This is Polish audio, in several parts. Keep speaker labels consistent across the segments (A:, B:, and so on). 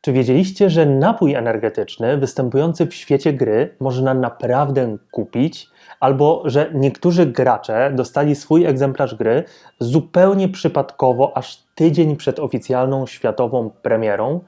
A: Czy wiedzieliście, że napój energetyczny występujący w świecie gry można naprawdę kupić? Albo że niektórzy gracze dostali swój egzemplarz gry zupełnie przypadkowo, aż tydzień przed oficjalną światową premierą?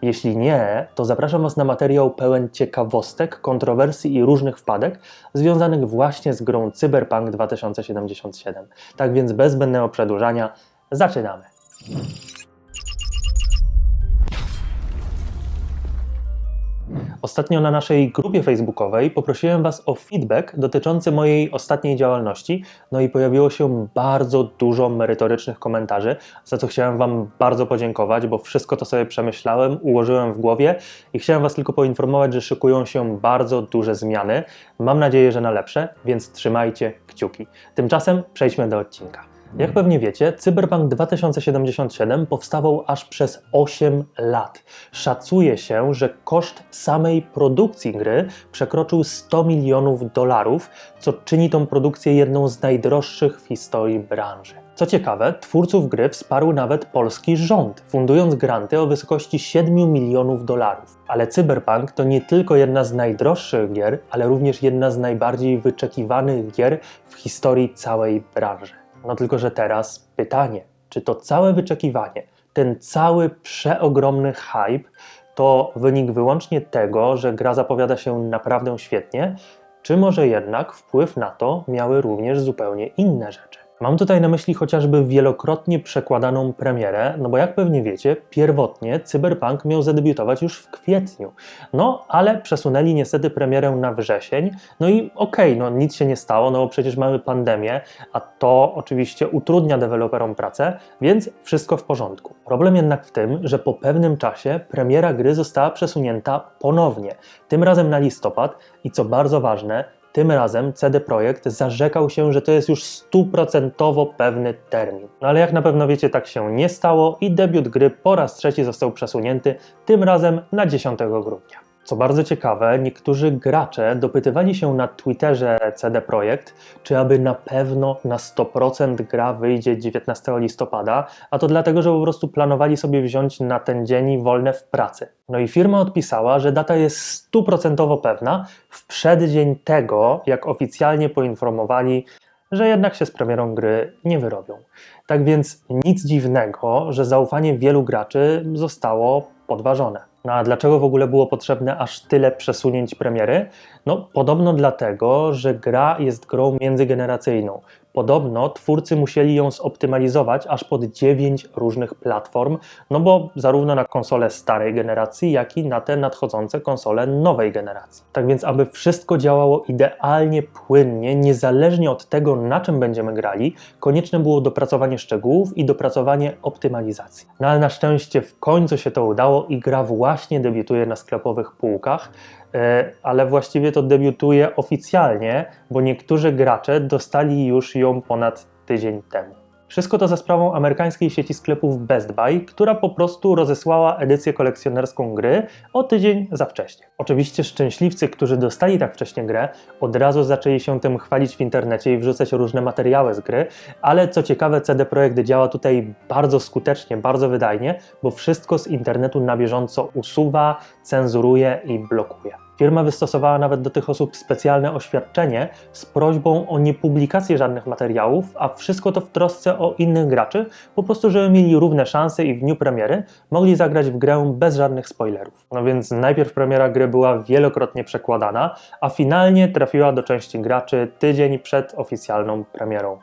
A: Jeśli nie, to zapraszam Was na materiał pełen ciekawostek, kontrowersji i różnych wpadek związanych właśnie z grą Cyberpunk 2077. Tak więc bez zbędnego przedłużania, zaczynamy! Ostatnio na naszej grupie facebookowej poprosiłem Was o feedback dotyczący mojej ostatniej działalności, no i pojawiło się bardzo dużo merytorycznych komentarzy, za co chciałem Wam bardzo podziękować, bo wszystko to sobie przemyślałem, ułożyłem w głowie i chciałem Was tylko poinformować, że szykują się bardzo duże zmiany. Mam nadzieję, że na lepsze, więc trzymajcie kciuki. Tymczasem przejdźmy do odcinka. Jak pewnie wiecie, Cyberpunk 2077 powstawał aż przez 8 lat. Szacuje się, że koszt samej produkcji gry przekroczył $100 milionów, co czyni tą produkcję jedną z najdroższych w historii branży. Co ciekawe, twórców gry wsparł nawet polski rząd, fundując granty o wysokości $7 milionów. Ale Cyberpunk to nie tylko jedna z najdroższych gier, ale również jedna z najbardziej wyczekiwanych gier w historii całej branży. No tylko, że teraz pytanie, czy to całe wyczekiwanie, ten cały przeogromny hype to wynik wyłącznie tego, że gra zapowiada się naprawdę świetnie, czy może jednak wpływ na to miały również zupełnie inne rzeczy? Mam tutaj na myśli chociażby wielokrotnie przekładaną premierę, no bo jak pewnie wiecie, pierwotnie Cyberpunk miał zadebiutować już w kwietniu. No, ale przesunęli niestety premierę na wrzesień, no i okej, no nic się nie stało, no bo przecież mamy pandemię, a to oczywiście utrudnia deweloperom pracę, więc wszystko w porządku. Problem jednak w tym, że po pewnym czasie premiera gry została przesunięta ponownie, tym razem na listopad i co bardzo ważne, tym razem CD Projekt zarzekał się, że to jest już 100% pewny termin. No ale jak na pewno wiecie, tak się nie stało i debiut gry po raz trzeci został przesunięty, tym razem na 10 grudnia. Co bardzo ciekawe, niektórzy gracze dopytywali się na Twitterze CD Projekt, czy aby na pewno na 100% gra wyjdzie 19 listopada, a to dlatego, że po prostu planowali sobie wziąć na ten dzień wolne w pracy. No i firma odpisała, że data jest 100% pewna w przeddzień tego, jak oficjalnie poinformowali, że jednak się z premierą gry nie wyrobią. Tak więc nic dziwnego, że zaufanie wielu graczy zostało podważone. No a dlaczego w ogóle było potrzebne aż tyle przesunięć premiery? No podobno dlatego, że gra jest grą międzygeneracyjną. Podobno twórcy musieli ją zoptymalizować aż pod 9 różnych platform, no bo zarówno na konsole starej generacji, jak i na te nadchodzące konsole nowej generacji. Tak więc, aby wszystko działało idealnie płynnie, niezależnie od tego, na czym będziemy grali, konieczne było dopracowanie szczegółów i dopracowanie optymalizacji. No ale na szczęście w końcu się to udało i gra właśnie debiutuje na sklepowych półkach, ale właściwie to debiutuje oficjalnie, bo niektórzy gracze dostali już ją ponad tydzień temu. Wszystko to za sprawą amerykańskiej sieci sklepów Best Buy, która po prostu rozesłała edycję kolekcjonerską gry o tydzień za wcześnie. Oczywiście szczęśliwcy, którzy dostali tak wcześnie grę, od razu zaczęli się tym chwalić w internecie i wrzucać różne materiały z gry, ale co ciekawe, CD Projekt działa tutaj bardzo skutecznie, bardzo wydajnie, bo wszystko z internetu na bieżąco usuwa, cenzuruje i blokuje. Firma wystosowała nawet do tych osób specjalne oświadczenie z prośbą o niepublikację żadnych materiałów, a wszystko to w trosce o innych graczy, po prostu żeby mieli równe szanse i w dniu premiery mogli zagrać w grę bez żadnych spoilerów. No więc najpierw premiera gry była wielokrotnie przekładana, a finalnie trafiła do części graczy tydzień przed oficjalną premierą.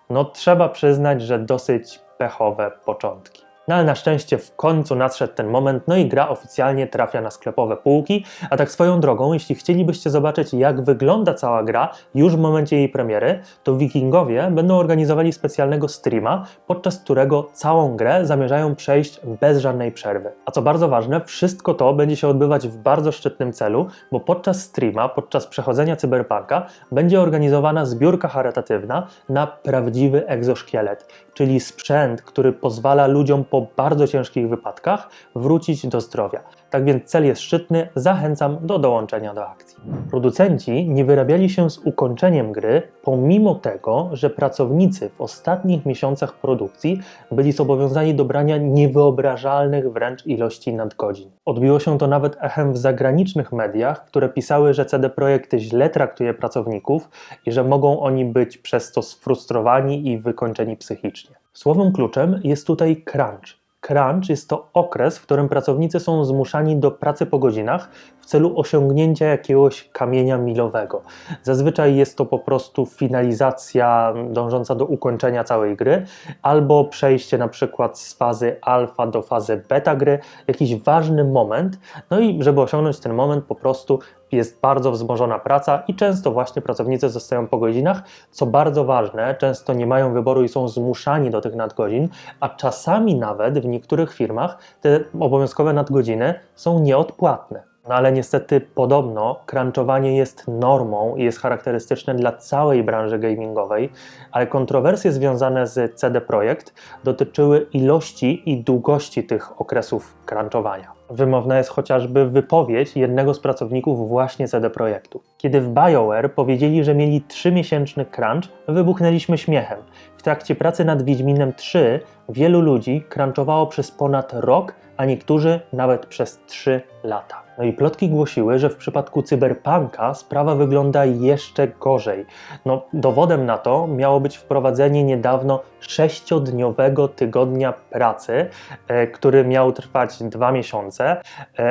A: No trzeba przyznać, że dosyć pechowe początki. No ale na szczęście w końcu nadszedł ten moment, no i gra oficjalnie trafia na sklepowe półki, a tak swoją drogą, jeśli chcielibyście zobaczyć, jak wygląda cała gra już w momencie jej premiery, to Wikingowie będą organizowali specjalnego streama, podczas którego całą grę zamierzają przejść bez żadnej przerwy. A co bardzo ważne, wszystko to będzie się odbywać w bardzo szczytnym celu, bo podczas streama, podczas przechodzenia Cyberpunka będzie organizowana zbiórka charytatywna na prawdziwy egzoszkielet, czyli sprzęt, który pozwala ludziom po bardzo ciężkich wypadkach wrócić do zdrowia. Tak więc cel jest szczytny, zachęcam do dołączenia do akcji. Producenci nie wyrabiali się z ukończeniem gry, pomimo tego, że pracownicy w ostatnich miesiącach produkcji byli zobowiązani do brania niewyobrażalnych wręcz ilości nadgodzin. Odbiło się to nawet echem w zagranicznych mediach, które pisały, że CD Projekt źle traktuje pracowników i że mogą oni być przez to sfrustrowani i wykończeni psychicznie. Słowem kluczem jest tutaj crunch. Crunch jest to okres, w którym pracownicy są zmuszani do pracy po godzinach w celu osiągnięcia jakiegoś kamienia milowego. Zazwyczaj jest to po prostu finalizacja dążąca do ukończenia całej gry, albo przejście na przykład z fazy alfa do fazy beta gry, jakiś ważny moment, no i żeby osiągnąć ten moment po prostu jest bardzo wzmożona praca i często właśnie pracownicy zostają po godzinach, co bardzo ważne, często nie mają wyboru i są zmuszani do tych nadgodzin, a czasami nawet w niektórych firmach te obowiązkowe nadgodziny są nieodpłatne. No ale niestety podobno crunchowanie jest normą i jest charakterystyczne dla całej branży gamingowej, ale kontrowersje związane z CD Projekt dotyczyły ilości i długości tych okresów crunchowania. Wymowna jest chociażby wypowiedź jednego z pracowników właśnie CD Projektu. Kiedy w BioWare powiedzieli, że mieli 3-miesięczny crunch, wybuchnęliśmy śmiechem. W trakcie pracy nad Wiedźminem 3 wielu ludzi crunchowało przez ponad rok, a niektórzy nawet przez 3 lata. No i plotki głosiły, że w przypadku Cyberpunka sprawa wygląda jeszcze gorzej. No, dowodem na to miało być wprowadzenie niedawno 6-dniowego tygodnia pracy, który miał trwać 2 miesiące,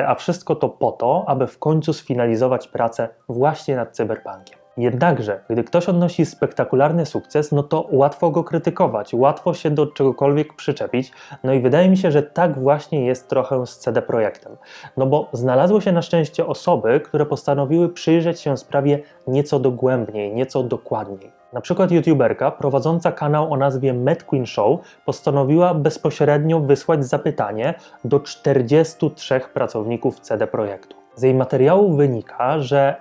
A: a wszystko to po to, aby w końcu sfinalizować pracę właśnie nad Cyberpunkiem. Jednakże, gdy ktoś odnosi spektakularny sukces, no to łatwo go krytykować, łatwo się do czegokolwiek przyczepić, no i wydaje mi się, że tak właśnie jest trochę z CD Projektem. No bo znalazły się na szczęście osoby, które postanowiły przyjrzeć się sprawie nieco dogłębniej, nieco dokładniej. Na przykład youtuberka prowadząca kanał o nazwie Mad Queen Show postanowiła bezpośrednio wysłać zapytanie do 43 pracowników CD Projektu. Z jej materiału wynika, że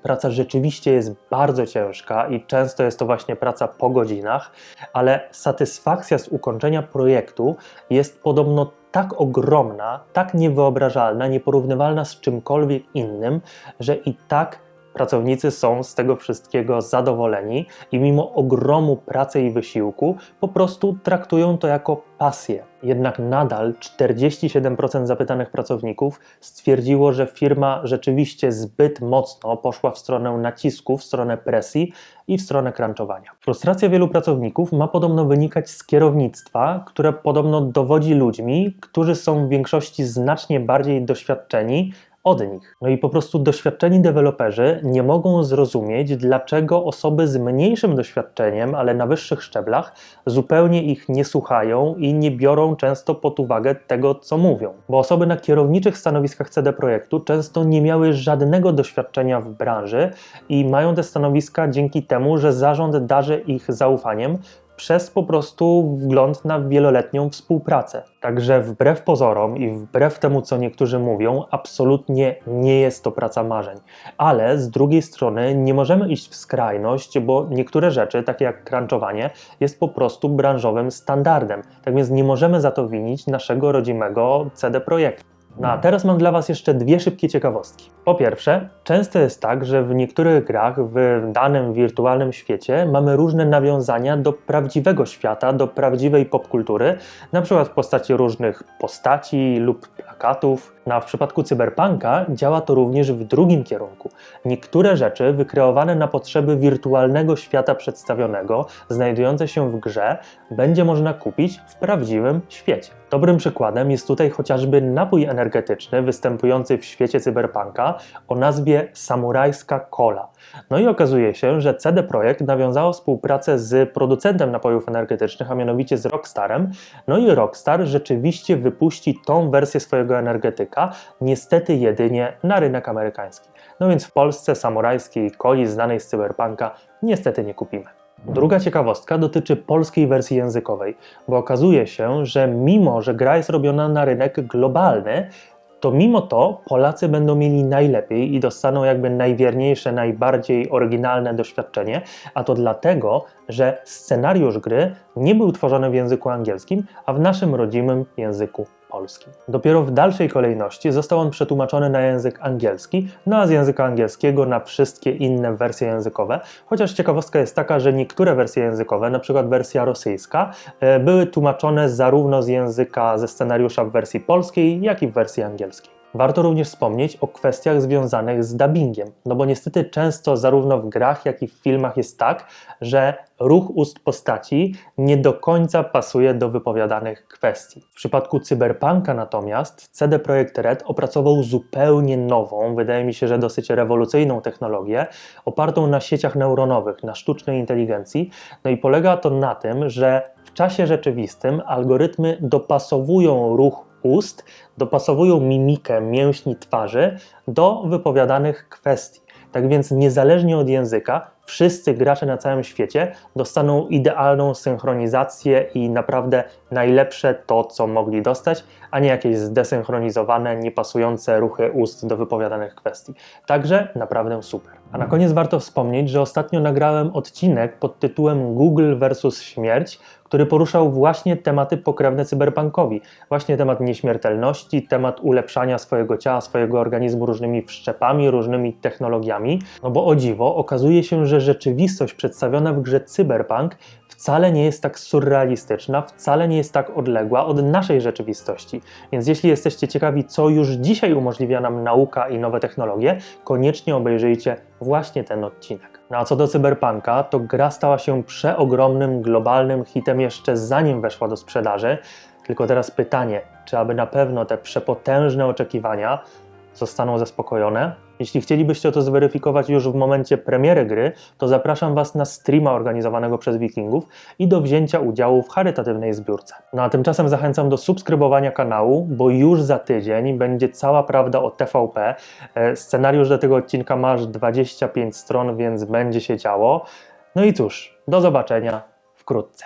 A: praca rzeczywiście jest bardzo ciężka i często jest to właśnie praca po godzinach, ale satysfakcja z ukończenia projektu jest podobno tak ogromna, tak niewyobrażalna, nieporównywalna z czymkolwiek innym, że i tak pracownicy są z tego wszystkiego zadowoleni i mimo ogromu pracy i wysiłku po prostu traktują to jako pasję. Jednak nadal 47% zapytanych pracowników stwierdziło, że firma rzeczywiście zbyt mocno poszła w stronę nacisku, w stronę presji i w stronę crunchowania. Frustracja wielu pracowników ma podobno wynikać z kierownictwa, które podobno dowodzi ludźmi, którzy są w większości znacznie bardziej doświadczeni od nich. No i po prostu doświadczeni deweloperzy nie mogą zrozumieć, dlaczego osoby z mniejszym doświadczeniem, ale na wyższych szczeblach, zupełnie ich nie słuchają i nie biorą często pod uwagę tego, co mówią. Bo osoby na kierowniczych stanowiskach CD Projektu często nie miały żadnego doświadczenia w branży i mają te stanowiska dzięki temu, że zarząd darzy ich zaufaniem, przez po prostu wgląd na wieloletnią współpracę. Także wbrew pozorom i wbrew temu, co niektórzy mówią, absolutnie nie jest to praca marzeń. Ale z drugiej strony nie możemy iść w skrajność, bo niektóre rzeczy, takie jak crunchowanie, jest po prostu branżowym standardem. Tak więc nie możemy za to winić naszego rodzimego CD Projektu. No a teraz mam dla Was jeszcze 2 szybkie ciekawostki. Po pierwsze, często jest tak, że w niektórych grach w danym wirtualnym świecie mamy różne nawiązania do prawdziwego świata, do prawdziwej popkultury, na przykład w postaci różnych postaci lub plakatów. No a w przypadku Cyberpunka działa to również w drugim kierunku. Niektóre rzeczy wykreowane na potrzeby wirtualnego świata przedstawionego, znajdujące się w grze, będzie można kupić w prawdziwym świecie. Dobrym przykładem jest tutaj chociażby napój energetyczny występujący w świecie Cyberpunka o nazwie Samurajska Cola. No i okazuje się, że CD Projekt nawiązało współpracę z producentem napojów energetycznych, a mianowicie z Rockstarem. No i Rockstar rzeczywiście wypuści tą wersję swojego energetyka, niestety jedynie na rynek amerykański. No więc w Polsce samurajskiej coli znanej z Cyberpunka niestety nie kupimy. Druga ciekawostka dotyczy polskiej wersji językowej, bo okazuje się, że mimo, że gra jest robiona na rynek globalny, to mimo to Polacy będą mieli najlepiej i dostaną jakby najwierniejsze, najbardziej oryginalne doświadczenie, a to dlatego, że scenariusz gry nie był tworzony w języku angielskim, a w naszym rodzimym języku polskim. Dopiero w dalszej kolejności został on przetłumaczony na język angielski, no a z języka angielskiego na wszystkie inne wersje językowe, chociaż ciekawostka jest taka, że niektóre wersje językowe, na przykład wersja rosyjska, były tłumaczone zarówno z języka ze scenariusza w wersji polskiej, jak i w wersji angielskiej. Warto również wspomnieć o kwestiach związanych z dubbingiem, no bo niestety często zarówno w grach, jak i w filmach jest tak, że ruch ust postaci nie do końca pasuje do wypowiadanych kwestii. W przypadku Cyberpunka natomiast CD Projekt Red opracował zupełnie nową, wydaje mi się, że dosyć rewolucyjną technologię, opartą na sieciach neuronowych, na sztucznej inteligencji, no i polega to na tym, że w czasie rzeczywistym algorytmy dopasowują ruch ust, dopasowują mimikę mięśni twarzy do wypowiadanych kwestii. Tak więc niezależnie od języka, wszyscy gracze na całym świecie dostaną idealną synchronizację i naprawdę najlepsze to, co mogli dostać, a nie jakieś zdesynchronizowane, niepasujące ruchy ust do wypowiadanych kwestii. Także naprawdę super. A na koniec warto wspomnieć, że ostatnio nagrałem odcinek pod tytułem Google vs. Śmierć, który poruszał właśnie tematy pokrewne cyberpunkowi. Właśnie temat nieśmiertelności, temat ulepszania swojego ciała, swojego organizmu różnymi wszczepami, różnymi technologiami. No bo o dziwo, okazuje się, że rzeczywistość przedstawiona w grze Cyberpunk wcale nie jest tak surrealistyczna, wcale nie jest tak odległa od naszej rzeczywistości. Więc jeśli jesteście ciekawi, co już dzisiaj umożliwia nam nauka i nowe technologie, koniecznie obejrzyjcie właśnie ten odcinek. No a co do Cyberpunka, to gra stała się przeogromnym, globalnym hitem jeszcze zanim weszła do sprzedaży. Tylko teraz pytanie, czy aby na pewno te przepotężne oczekiwania zostaną zaspokojone? Jeśli chcielibyście to zweryfikować już w momencie premiery gry, to zapraszam Was na streama organizowanego przez Wikingów i do wzięcia udziału w charytatywnej zbiórce. No a tymczasem zachęcam do subskrybowania kanału, bo już za tydzień będzie cała prawda o TVP. Scenariusz do tego odcinka ma aż 25 stron, więc będzie się działo. No i cóż, do zobaczenia wkrótce.